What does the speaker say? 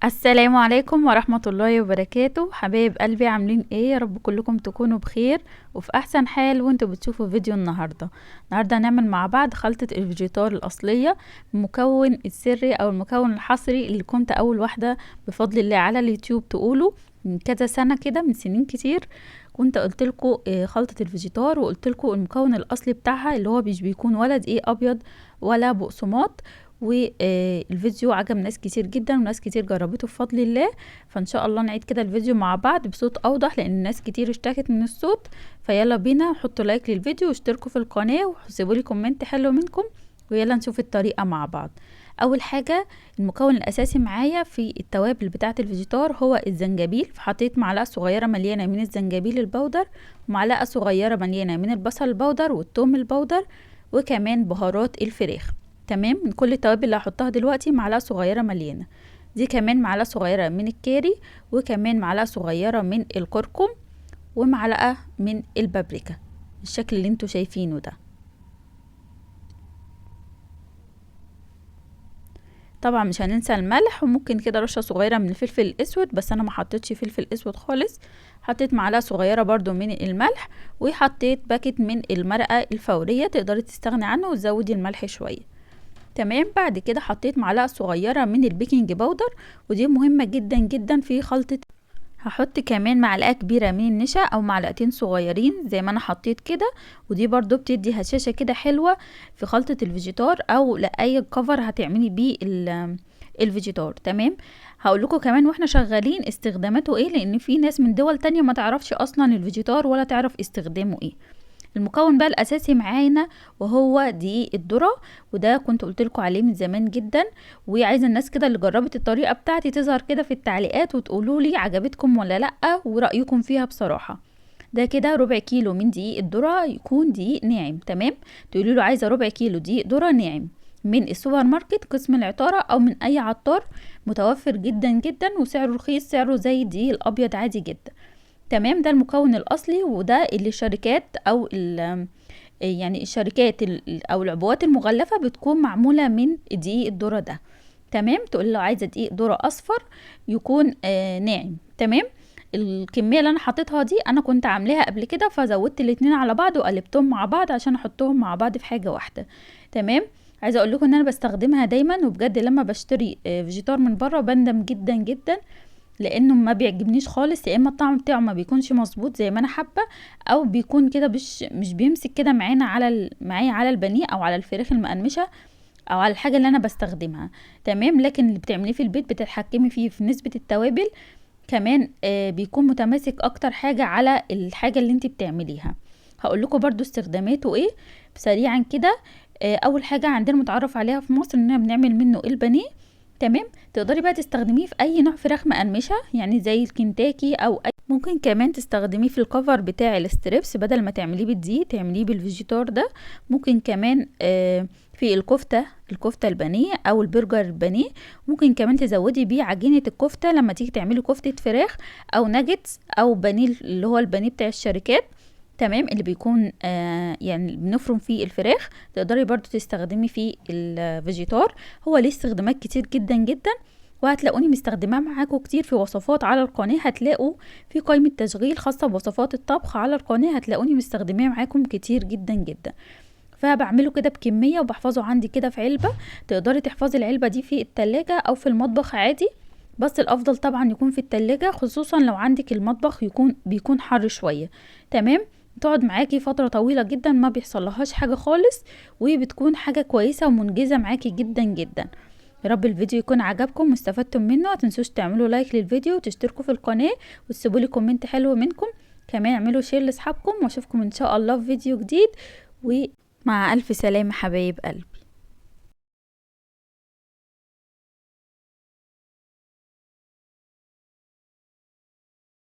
السلام عليكم ورحمة الله وبركاته. حبايب قلبي عاملين ايه؟ يا رب كلكم تكونوا بخير وفي احسن حال وانتوا بتشوفوا فيديو النهاردة هنعمل مع بعض خلطة الفيجيتار الاصلية، المكون السري او المكون الحصري اللي كنت اول واحدة بفضل الله على اليوتيوب تقوله من كذا سنة كده، من سنين كتير. كنت قلت لكم خلطة الفيجيتار، وقلت لكم المكون الاصلي بتاعها اللي هو مش بيكون ولا دقيق ابيض ولا بقسماط. والفيديو عجب ناس كتير جدا وناس كتير جربته بفضل الله، فان شاء الله نعيد كده الفيديو مع بعض بصوت اوضح لان ناس كتير اشتكت من الصوت. فيلا بينا، حطوا لايك للفيديو واشتركوا في القناة وسيبوا لي كومنت حلو منكم، ويلا نشوف الطريقة مع بعض. اول حاجة، المكون الاساسي معايا في التوابل بتاعة الفيجيتار هو الزنجبيل، فحطيت معلقة صغيرة مليانة من الزنجبيل البودر، ومعلقة صغيرة مليانة من البصل البودر والثوم البودر، وكمان بهارات الفراخ. تمام، من كل التوابل اللي هحطها دلوقتي معلقه صغيره مليانه. دي كمان معلقه صغيره من الكاري، وكمان معلقه صغيره من الكركم، ومعلقه من البابريكا بالشكل اللي انتوا شايفينه ده. طبعا مش هننسى الملح، وممكن كده رشه صغيره من الفلفل الاسود، بس انا ما حطيتش فلفل اسود خالص. حطيت معلقه صغيره برضو من الملح، وحطيت باكت من المرقه الفوريه، تقدري تستغني عنه وتزودي الملح شويه. تمام، بعد كده حطيت معلقه صغيره من البيكنج باودر، ودي مهمه جدا جدا في خلطه. هحط كمان معلقه كبيره من النشا او معلقتين صغيرين زي ما انا حطيت كده، ودي برضو بتدي هشاشه كده حلوه في خلطه الفيجيتار او لاي كفر هتعملي بيه الفيجيتار. تمام، هقول لكم كمان واحنا شغالين استخداماته ايه، لان في ناس من دول تانية ما تعرفش اصلا الفيجيتار ولا تعرف استخدامه ايه. المكون بقى الاساسي معانا وهو دقيق الذره، وده كنت قلت لكم عليه من زمان جدا، وعايزه الناس كده اللي جربت الطريقه بتاعتي تظهر كده في التعليقات وتقولوا لي عجبتكم ولا لا ورايكم فيها بصراحه. ده كده ربع كيلو من دقيق الذره، يكون دقيق ناعم. تمام، تقولوا له عايزه ربع كيلو دقيق ذره ناعم من السوبر ماركت قسم العطاره او من اي عطار، متوفر جدا جدا وسعره رخيص، سعره زي الدقيق الابيض عادي جدا. تمام، ده المكون الاصلي، وده اللي الشركات او يعني الشركات او العبوات المغلفه بتكون معموله من دقيق الذره ده. تمام، تقول له عايزه دقيق ذره اصفر يكون ناعم. تمام، الكميه اللي انا حطيتها دي انا كنت عاملاها قبل كده، فزودت الاتنين على بعض وقلبتهم مع بعض عشان احطهم مع بعض في حاجه واحده. تمام، عايزه اقول لكم ان انا بستخدمها دايما، وبجد لما بشتري فيجيتار من بره بندم جدا جدا، لانه ما بيعجبنيش خالص. يا اما الطعم بتاعه ما بيكونش مظبوط زي ما انا حابه، او بيكون كده مش بيمسك كده معانا معايا على البانيه او على الفراخ المقرمشه او على الحاجه اللي انا بستخدمها. تمام، لكن اللي بتعمليه في البيت بتتحكمي فيه في نسبه التوابل كمان، بيكون متماسك اكتر حاجه على الحاجه اللي انت بتعمليها. هقول لكم برضو استخداماته ايه سريعا كده. اول حاجه عندنا متعرف عليها في مصر اننا بنعمل منه البانيه. تمام، تقدري بقى تستخدميه في اي نوع فراخ مقرمشه، يعني زي الكنتاكي او اي، ممكن كمان تستخدميه في الكفر بتاع الستريبس، بدل ما تعمليه بالدقيق تعمليه بالفيجيتار ده. ممكن كمان في الكفته البانيه او البرجر البانيه، ممكن كمان تزودي بيه عجينه الكفته لما تيجي تعملي كفته فراخ او ناجتس او بانيه اللي هو البانيه بتاع الشركات. تمام، اللي بيكون يعني بنفرم فيه الفراخ، تقدري برضو تستخدمي فيه الفيجيتار. هو ليه استخدامات كتير جدا جدا، وهتلاقوني مستخدماه معاكم كتير في وصفات على القناة. هتلاقوا في قائمة تشغيل خاصة بوصفات الطبخ على القناة، هتلاقوني مستخدماه معاكم كتير جدا جدا. فبعمله كده بكمية وبحفظه عندي كده في علبة. تقدري تحفظي العلبة دي في التلاجة او في المطبخ عادي، بس الافضل طبعا يكون في التلاجة، خصوصا لو عندك المطبخ بيكون حر شوية. تمام، تقعد معاكي فترة طويلة جدا ما بيحصلهاش حاجة خالص، وبتكون حاجة كويسة ومنجزة معاكي جدا جدا. يا رب الفيديو يكون عجبكم واستفدتم منه. متنسوش تعملوا لايك للفيديو وتشتركوا في القناة وتسيبوا لي كومنت حلو منكم، كمان اعملوا شير لاصحابكم، واشوفكم ان شاء الله في فيديو جديد، ومع الف سلامة حبايب قلبي.